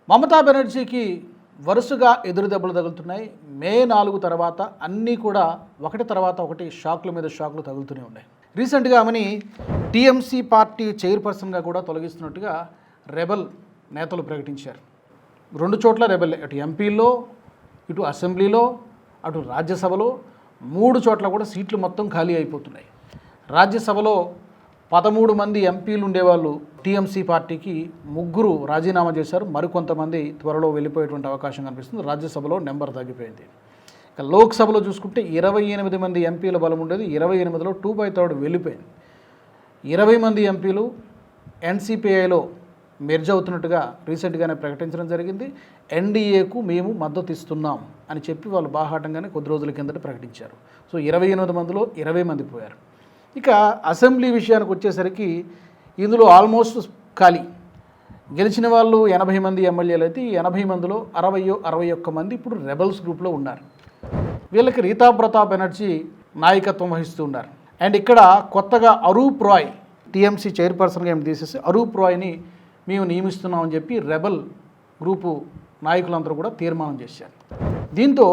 మమతా బెనర్జీకి వరుసగా ఎదురు దెబ్బలు తగులుతున్నాయి. మే 4 తర్వాత అన్నీ కూడా ఒకటి తర్వాత ఒకటి షాక్ల మీద షాక్లు తగులుతూనే ఉన్నాయి. రీసెంట్గా ఆమెని టీఎంసీ పార్టీ చైర్పర్సన్గా కూడా తొలగిస్తున్నట్టుగా రెబల్ నేతలు ప్రకటించారు. 2 చోట్ల రెబల్, అటు ఎంపీలో, ఇటు అసెంబ్లీలో, అటు రాజ్యసభలో 3 చోట్ల కూడా సీట్లు మొత్తం ఖాళీ అయిపోతున్నాయి. రాజ్యసభలో 13 మంది ఎంపీలు ఉండేవాళ్ళు టీఎంసీ పార్టీకి 3 రాజీనామా చేశారు. మరికొంతమంది త్వరలో వెళ్ళిపోయేటువంటి అవకాశం కనిపిస్తుంది. రాజ్యసభలో నెంబర్ తగ్గిపోయింది. ఇక లోక్సభలో చూసుకుంటే 28 మంది ఎంపీల బలం ఉండేది. 28లో 2/3 వెళ్ళిపోయింది. 20 మంది ఎంపీలు ఎన్సీపీఐలో మెర్జ్ అవుతున్నట్టుగా రీసెంట్గానే ప్రకటించడం జరిగింది. ఎన్డీఏకు మేము మద్దతు ఇస్తున్నాం అని చెప్పి వాళ్ళు బాహాటంగానే కొద్ది రోజుల కిందట ప్రకటించారు. సో 28 మందిలో 20 మంది పోయారు. ఇక అసెంబ్లీ విషయానికి వచ్చేసరికి ఇందులో ఆల్మోస్ట్ ఖాళీ. గెలిచిన వాళ్ళు 80 మంది ఎమ్మెల్యేలు అయితే ఈ 80 మందిలో 61 మంది ఇప్పుడు రెబల్స్ గ్రూప్లో ఉన్నారు. వీళ్ళకి రీతా ప్రతాప్ బెనర్జీ నాయకత్వం వహిస్తూ ఉన్నారు. అండ్ ఇక్కడ కొత్తగా అరూప్ రాయ్ టీఎంసీ చైర్పర్సన్గా ఏమి తీసేసి అరూప్ రాయ్ని మేము నియమిస్తున్నామని చెప్పి రెబల్ గ్రూపు నాయకులందరూ కూడా తీర్మానం చేశారు. దీంతో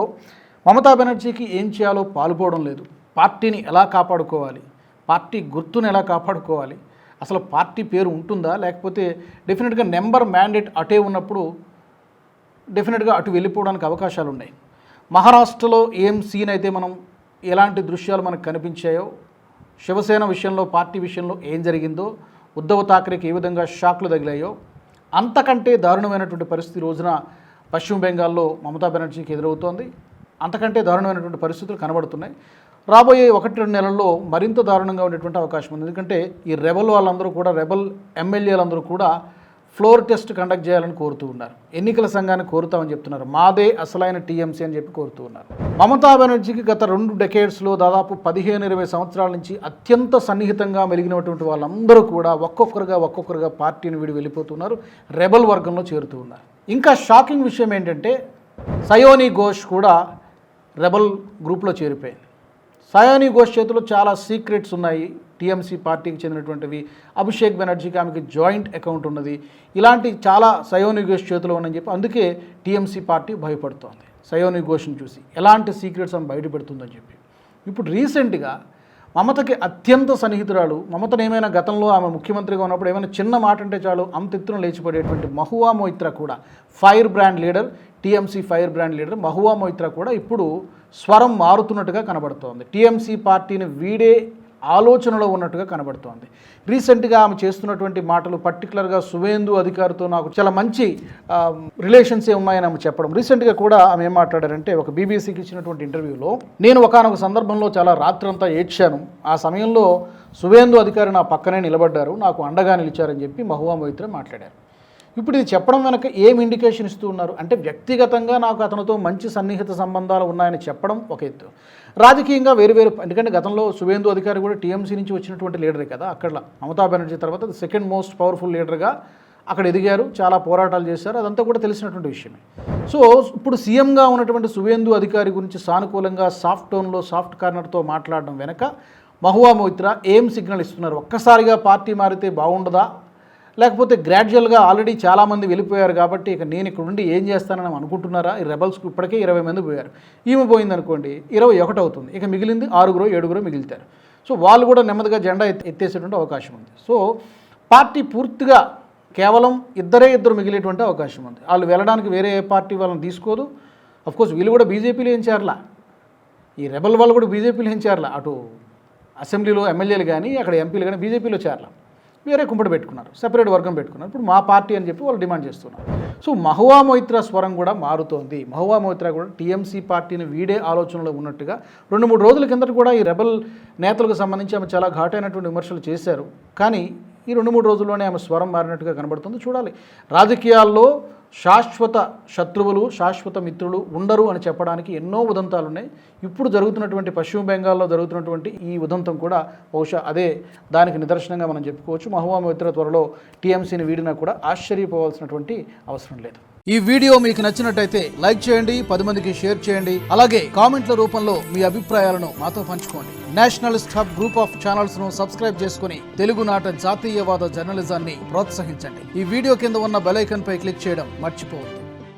మమతా బెనర్జీకి ఏం చేయాలో పాలుపోవడం లేదు. పార్టీని ఎలా కాపాడుకోవాలి, పార్టీ గుర్తును ఎలా కాపాడుకోవాలి, అసలు పార్టీ పేరు ఉంటుందా, లేకపోతే డెఫినెట్గా నెంబర్ మ్యాండేట్ అటే ఉన్నప్పుడు డెఫినెట్గా అటు వెళ్ళిపోవడానికి అవకాశాలు ఉన్నాయి. మహారాష్ట్రలో ఏం సీన్ అయితే మనం ఎలాంటి దృశ్యాలు మనకు కనిపించాయో, శివసేన విషయంలో, పార్టీ విషయంలో ఏం జరిగిందో, ఉద్ధవ్ ఠాక్రేకి ఏ విధంగా షాక్లు తగిలాయో, అంతకంటే దారుణమైనటువంటి పరిస్థితి రోజున పశ్చిమ బెంగాల్లో మమతా బెనర్జీకి ఎదురవుతోంది. అంతకంటే దారుణమైనటువంటి పరిస్థితులు కనబడుతున్నాయి. రాబోయే 1-2 నెలల్లో మరింత దారుణంగా ఉండేటువంటి అవకాశం ఉంది. ఎందుకంటే ఈ రెబల్ వాళ్ళందరూ కూడా, రెబల్ ఎమ్మెల్యేలందరూ కూడా ఫ్లోర్ టెస్ట్ కండక్ట్ చేయాలని కోరుతూ ఉన్నారు. ఎన్నికల సంఘాన్ని కోరుతామని చెప్తున్నారు. మాదే అసలైన టీఎంసీ అని చెప్పి కోరుతూ ఉన్నారు. మమతా బెనర్జీకి గత 2 డెకేడ్స్లో దాదాపు 15-20 సంవత్సరాల నుంచి అత్యంత సన్నిహితంగా మెలిగినటువంటి వాళ్ళందరూ కూడా ఒక్కొక్కరుగా పార్టీని వీడి వెళ్ళిపోతున్నారు. రెబల్ వర్గంలో చేరుతూ ఉన్నారు. ఇంకా షాకింగ్ విషయం ఏంటంటే సయోని ఘోష్ కూడా రెబల్ గ్రూప్లో చేరిపోయింది. సయోని ఘోష్ చేతిలో చాలా సీక్రెట్స్ ఉన్నాయి. టీఎంసీ పార్టీకి చెందినటువంటివి. అభిషేక్ బెనర్జీకి ఆమెకి జాయింట్ అకౌంట్ ఉన్నది. ఇలాంటి చాలా సయోని ఘోష్ చేతిలో ఉందని చెప్పి అందుకే టీఎంసీ పార్టీ భయపడుతోంది. సయోని ఘోష్ని చూసి ఎలాంటి సీక్రెట్స్ ఆమె బయటపెడుతుందని చెప్పి. ఇప్పుడు రీసెంట్గా మమతకి అత్యంత సన్నిహితురాలు, మమతను ఏమైనా గతంలో ఆమె ముఖ్యమంత్రిగా ఉన్నప్పుడు ఏమైనా చిన్న మాట అంటే చాలు అంతెత్తున లేచిపడేటువంటి మహువా మొయిత్రా కూడా, fire brand leader, TMC fire brand leader Mahua Moitra కూడా ఇప్పుడు స్వరం మారుతున్నట్టుగా కనబడుతోంది. టీఎంసీ పార్టీని వీడే ఆలోచనలో ఉన్నట్టుగా కనబడుతోంది. రీసెంట్గా ఆమె చేస్తున్నటువంటి మాటలు, పర్టికులర్గా సువేందు అధికారితో నాకు చాలా మంచి రిలేషన్సే ఉన్నాయని ఆమె చెప్పడం. రీసెంట్గా కూడా ఆమె ఏం మాట్లాడారంటే, ఒక బీబీసీకి ఇచ్చినటువంటి ఇంటర్వ్యూలో, నేను ఒకానొక సందర్భంలో చాలా రాత్రంతా ఏడ్చాను. ఆ సమయంలో సువేందు అధికారి నా పక్కనే నిలబడ్డారు, నాకు అండగా నిలిచారని చెప్పి మహువా మొయిత్రా మాట్లాడారు. ఇప్పుడు ఇది చెప్పడం వెనక ఏం ఇండికేషన్ ఇస్తూ ఉన్నారు అంటే, వ్యక్తిగతంగా నాకు అతనితో మంచి సన్నిహిత సంబంధాలు ఉన్నాయని చెప్పడం ఒక ఎత్తు, రాజకీయంగా వేరు, ఎందుకంటే గతంలో సువేందు అధికారి కూడా టీఎంసీ నుంచి వచ్చినటువంటి లీడరే కదా. అక్కడ మమతా బెనర్జీ తర్వాత సెకండ్ మోస్ట్ పవర్ఫుల్ లీడర్గా అక్కడ ఎదిగారు, చాలా పోరాటాలు చేశారు, అదంతా కూడా తెలిసినటువంటి విషయమే. సో ఇప్పుడు సీఎంగా ఉన్నటువంటి సువేందు అధికారి గురించి సానుకూలంగా సాఫ్ట్ టోన్లో, సాఫ్ట్ కార్నర్తో మాట్లాడడం వెనక మహువా మొయిత్రా ఏం సిగ్నల్ ఇస్తున్నారు? ఒక్కసారిగా పార్టీ మారితే బాగుండదా, లేకపోతే గ్రాడ్యువల్గా ఆల్రెడీ చాలామంది వెళ్ళిపోయారు కాబట్టి ఇక నేను ఇక్కడ ఉండి ఏం చేస్తానని అనుకుంటున్నారా? ఈ రెబల్స్కి ఇప్పటికే 20 మంది పోయారు. ఈమె పోయిందనుకోండి 21 అవుతుంది. ఇక మిగిలింది 6-7 మిగులుతారు. సో వాళ్ళు కూడా నెమ్మదిగా జెండా ఎత్తేసేటువంటి అవకాశం ఉంది. సో పార్టీ పూర్తిగా కేవలం ఇద్దరు మిగిలేటువంటి అవకాశం ఉంది. వాళ్ళు వెళ్ళడానికి వేరే ఏ పార్టీ వాళ్ళని తీసుకోదు. అఫ్కోర్స్ వీళ్ళు కూడా బీజేపీలో ఏం చేరలా, ఈ రెబల్ వాళ్ళు కూడా బీజేపీలో ఏం చేరలా. అటు అసెంబ్లీలో ఎమ్మెల్యేలు కానీ అక్కడ ఎంపీలు కానీ బీజేపీలో చేరలా, వేరే కుంపటి పెట్టుకున్నారు, సెపరేట్ వర్గం పెట్టుకున్నారు. ఇప్పుడు మా పార్టీ అని చెప్పి వాళ్ళు డిమాండ్ చేస్తున్నారు. సో మహువా మొయిత్రా స్వరం కూడా మారుతోంది. మహువా మొయిత్రా కూడా టీఎంసీ పార్టీని వీడే ఆలోచనలో ఉన్నట్టుగా 2-3 రోజుల కిందట కూడా ఈ రెబల్ నేతలకు సంబంధించి ఆమె చాలా ఘాటైనటువంటి విమర్శలు చేశారు. కానీ ఈ 2-3 రోజుల్లోనే ఆమె స్వరం మారినట్టుగా కనబడుతుంది. చూడాలి. రాజకీయాల్లో శాశ్వత శత్రువులు, శాశ్వత మిత్రులు ఉండరు అని చెప్పడానికి ఎన్నో ఉదంతాలు ఉన్నాయి. ఇప్పుడు జరుగుతున్నటువంటి పశ్చిమ బెంగాల్లో జరుగుతున్నటువంటి ఈ ఉదంతం కూడా బహుశా అదే దానికి నిదర్శనంగా మనం చెప్పుకోవచ్చు. మహువా మొయిత్రా త్వరలో టీఎంసీని వీడినా కూడా ఆశ్చర్యపోవాల్సినటువంటి అవసరం లేదు. ఈ వీడియో మీకు నచ్చినట్టయితే లైక్ చేయండి, 10 మందికి షేర్ చేయండి. అలాగే కామెంట్ల రూపంలో మీ అభిప్రాయాలను మాతో పంచుకోండి. Nationalist hub group of channels ను సబ్స్క్రైబ్ చేసుకుని తెలుగునాట జాతీయవాద జర్నలిజాన్ని ప్రోత్సహించండి. ఈ వీడియో కింద ఉన్న బెల్ ఐకాన్ పై క్లిక్ చేయడం మర్చిపోవద్దు.